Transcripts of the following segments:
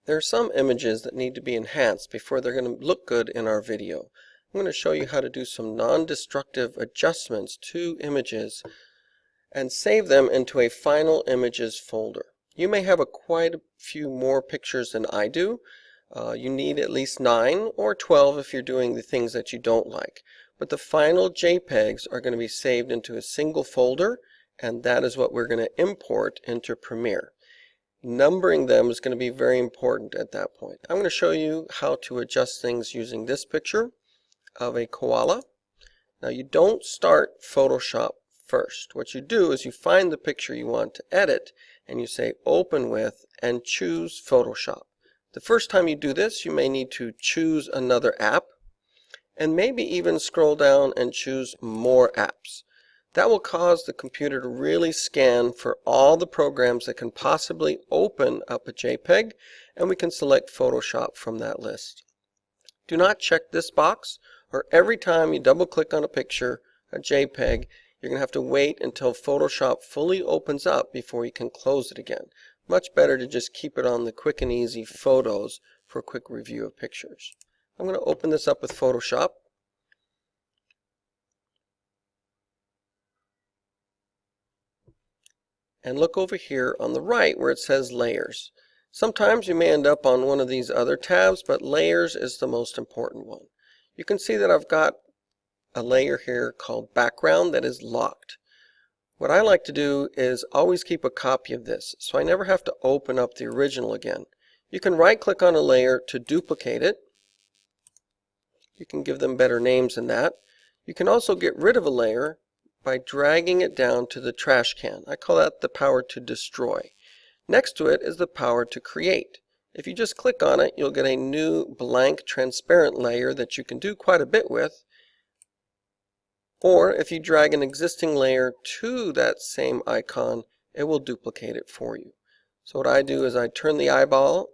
There are some images that need to be enhanced before they're going to look good in our video. I'm going to show you how to do some non-destructive adjustments to images and save them into a final images folder. You may have quite a few more pictures than I do. You need at least 9 or 12 if you're doing the things that you don't like. But the final JPEGs are going to be saved into a single folder, and that is what we're going to import into Premiere. Numbering them is going to be very important at that point. I'm going to show you how to adjust things using this picture of a koala. Now you don't start Photoshop first. What you do is you find the picture you want to edit and you say open with and choose Photoshop. The first time you do this, you may need to choose another app and maybe even scroll down and choose more apps. That will cause the computer to really scan for all the programs that can possibly open up a JPEG, and we can select Photoshop from that list. Do not check this box, or every time you double click on a picture, a JPEG, you're going to have to wait until Photoshop fully opens up before you can close it again. Much better to just keep it on the quick and easy photos for a quick review of pictures. I'm going to open this up with Photoshop. And look over here on the right where it says layers. Sometimes you may end up on one of these other tabs, but layers is the most important one. You can see that I've got a layer here called background that is locked. What I like to do is always keep a copy of this, so I never have to open up the original again. You can right click on a layer to duplicate it. You can give them better names than that. You can also get rid of a layer by dragging it down to the trash can. I call that the power to destroy. Next to it is the power to create. If you just click on it, you'll get a new blank transparent layer that you can do quite a bit with. Or if you drag an existing layer to that same icon, it will duplicate it for you. So what I do is I turn the eyeball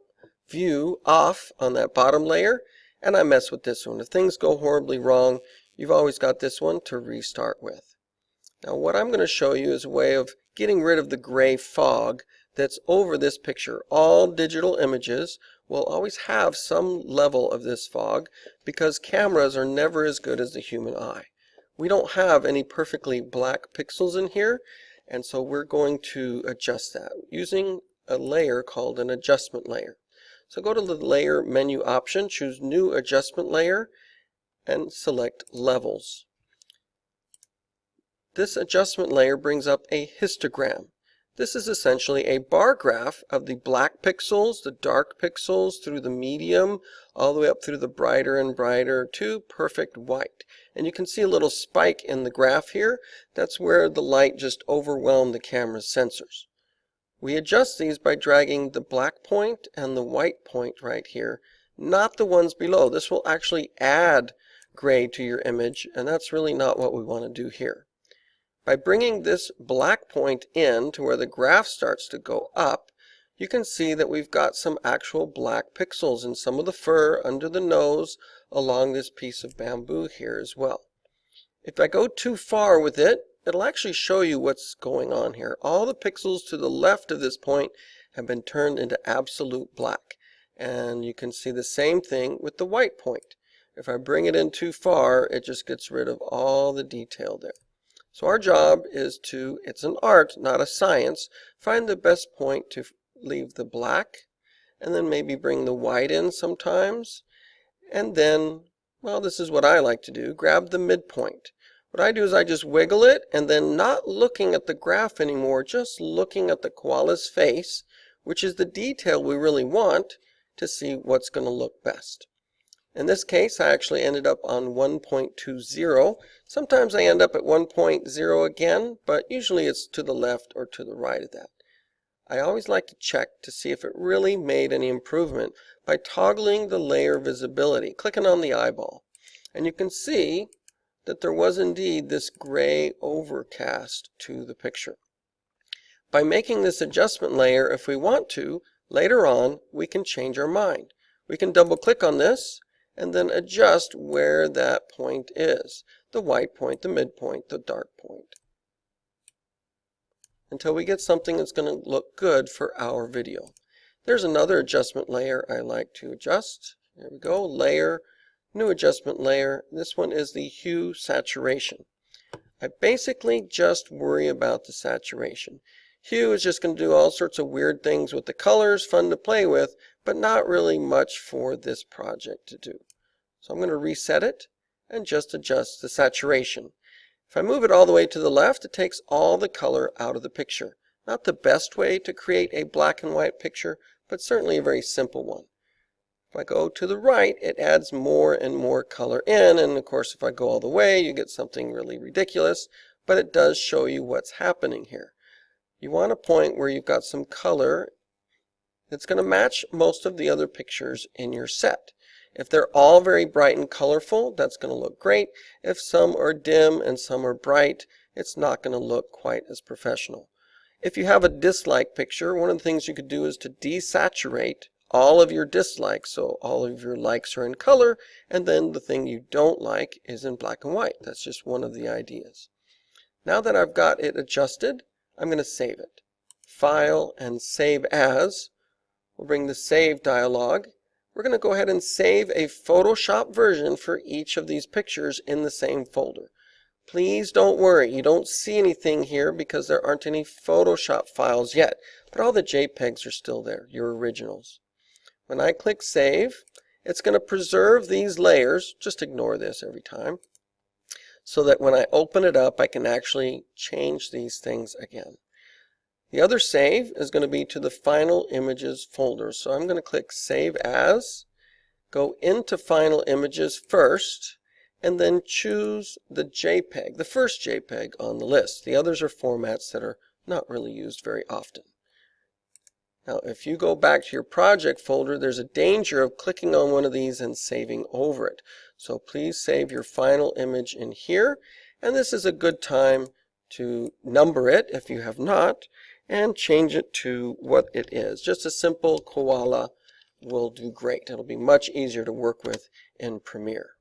view off on that bottom layer, and I mess with this one. If things go horribly wrong, you've always got this one to restart with. Now what I'm going to show you is a way of getting rid of the gray fog that's over this picture. All digital images will always have some level of this fog because cameras are never as good as the human eye. We don't have any perfectly black pixels in here, and so we're going to adjust that using a layer called an adjustment layer. So go to the layer menu option, choose new adjustment layer, and select levels. This adjustment layer brings up a histogram. This is essentially a bar graph of the black pixels, the dark pixels, through the medium, all the way up through the brighter and brighter to perfect white. And you can see a little spike in the graph here. That's where the light just overwhelmed the camera's sensors. We adjust these by dragging the black point and the white point right here, not the ones below. This will actually add gray to your image, and that's really not what we want to do here. By bringing this black point in to where the graph starts to go up, you can see that we've got some actual black pixels in some of the fur under the nose along this piece of bamboo here as well. If I go too far with it, it'll actually show you what's going on here. All the pixels to the left of this point have been turned into absolute black. And you can see the same thing with the white point. If I bring it in too far, it just gets rid of all the detail there. So our job is to, it's an art, not a science, find the best point to leave the black, and then maybe bring the white in sometimes, and then, well, this is what I like to do, grab the midpoint. What I do is I just wiggle it, and then not looking at the graph anymore, just looking at the koala's face, which is the detail we really want to see what's going to look best. In this case, I actually ended up on 1.20. Sometimes I end up at 1.0 again, but usually it's to the left or to the right of that. I always like to check to see if it really made any improvement by toggling the layer visibility, clicking on the eyeball. And you can see that there was indeed this gray overcast to the picture. By making this adjustment layer, if we want to, later on, we can change our mind. We can double click on this and then adjust where that point is. The white point, the midpoint, the dark point. Until we get something that's going to look good for our video. There's another adjustment layer I like to adjust. There we go, layer, new adjustment layer. This one is the hue saturation. I basically just worry about the saturation. Hue is just going to do all sorts of weird things with the colors, fun to play with, but not really much for this project to do. So I'm going to reset it and just adjust the saturation. If I move it all the way to the left, it takes all the color out of the picture. Not the best way to create a black and white picture, but certainly a very simple one. If I go to the right, it adds more and more color in, and of course if I go all the way, you get something really ridiculous, but it does show you what's happening here. You want a point where you've got some color that's going to match most of the other pictures in your set. If they're all very bright and colorful, that's going to look great. If some are dim and some are bright, it's not going to look quite as professional. If you have a dislike picture, one of the things you could do is to desaturate all of your dislikes, so all of your likes are in color, and then the thing you don't like is in black and white. That's just one of the ideas. Now that I've got it adjusted, I'm going to save it. File and Save As. We'll bring the Save dialog. We're going to go ahead and save a Photoshop version for each of these pictures in the same folder. Please don't worry, you don't see anything here because there aren't any Photoshop files yet, but all the JPEGs are still there, your originals. When I click Save, it's going to preserve these layers, just ignore this every time, so that when I open it up I can actually change these things again. The other save is going to be to the Final Images folder. So I'm going to click Save As, go into Final Images first, and then choose the JPEG, the first JPEG on the list. The others are formats that are not really used very often. Now if you go back to your project folder, there's a danger of clicking on one of these and saving over it. So please save your final image in here, and this is a good time to number it if you have not, and change it to what it is. Just a simple koala will do great. It'll be much easier to work with in Premiere.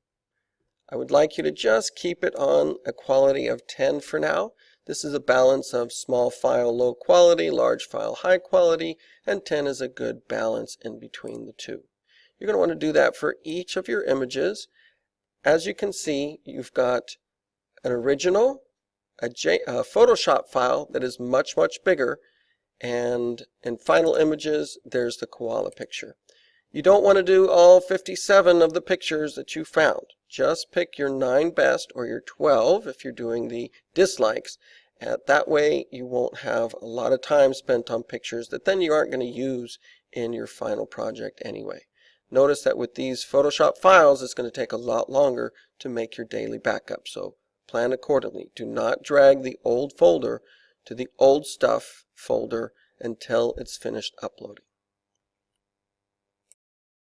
I would like you to just keep it on a quality of 10 for now. This is a balance of small file low quality, large file high quality, and 10 is a good balance in between the two. You're going to want to do that for each of your images. As you can see, you've got an original, a Photoshop file that is much bigger, and in Final Images there's the koala picture. You don't want to do all 57 of the pictures that you found. Just pick your 9 best or your 12 if you're doing the dislikes. That way you won't have a lot of time spent on pictures that then you aren't going to use in your final project anyway. Notice that with these Photoshop files it's going to take a lot longer to make your daily backup. So plan accordingly. Do not drag the old folder to the old stuff folder until it's finished uploading.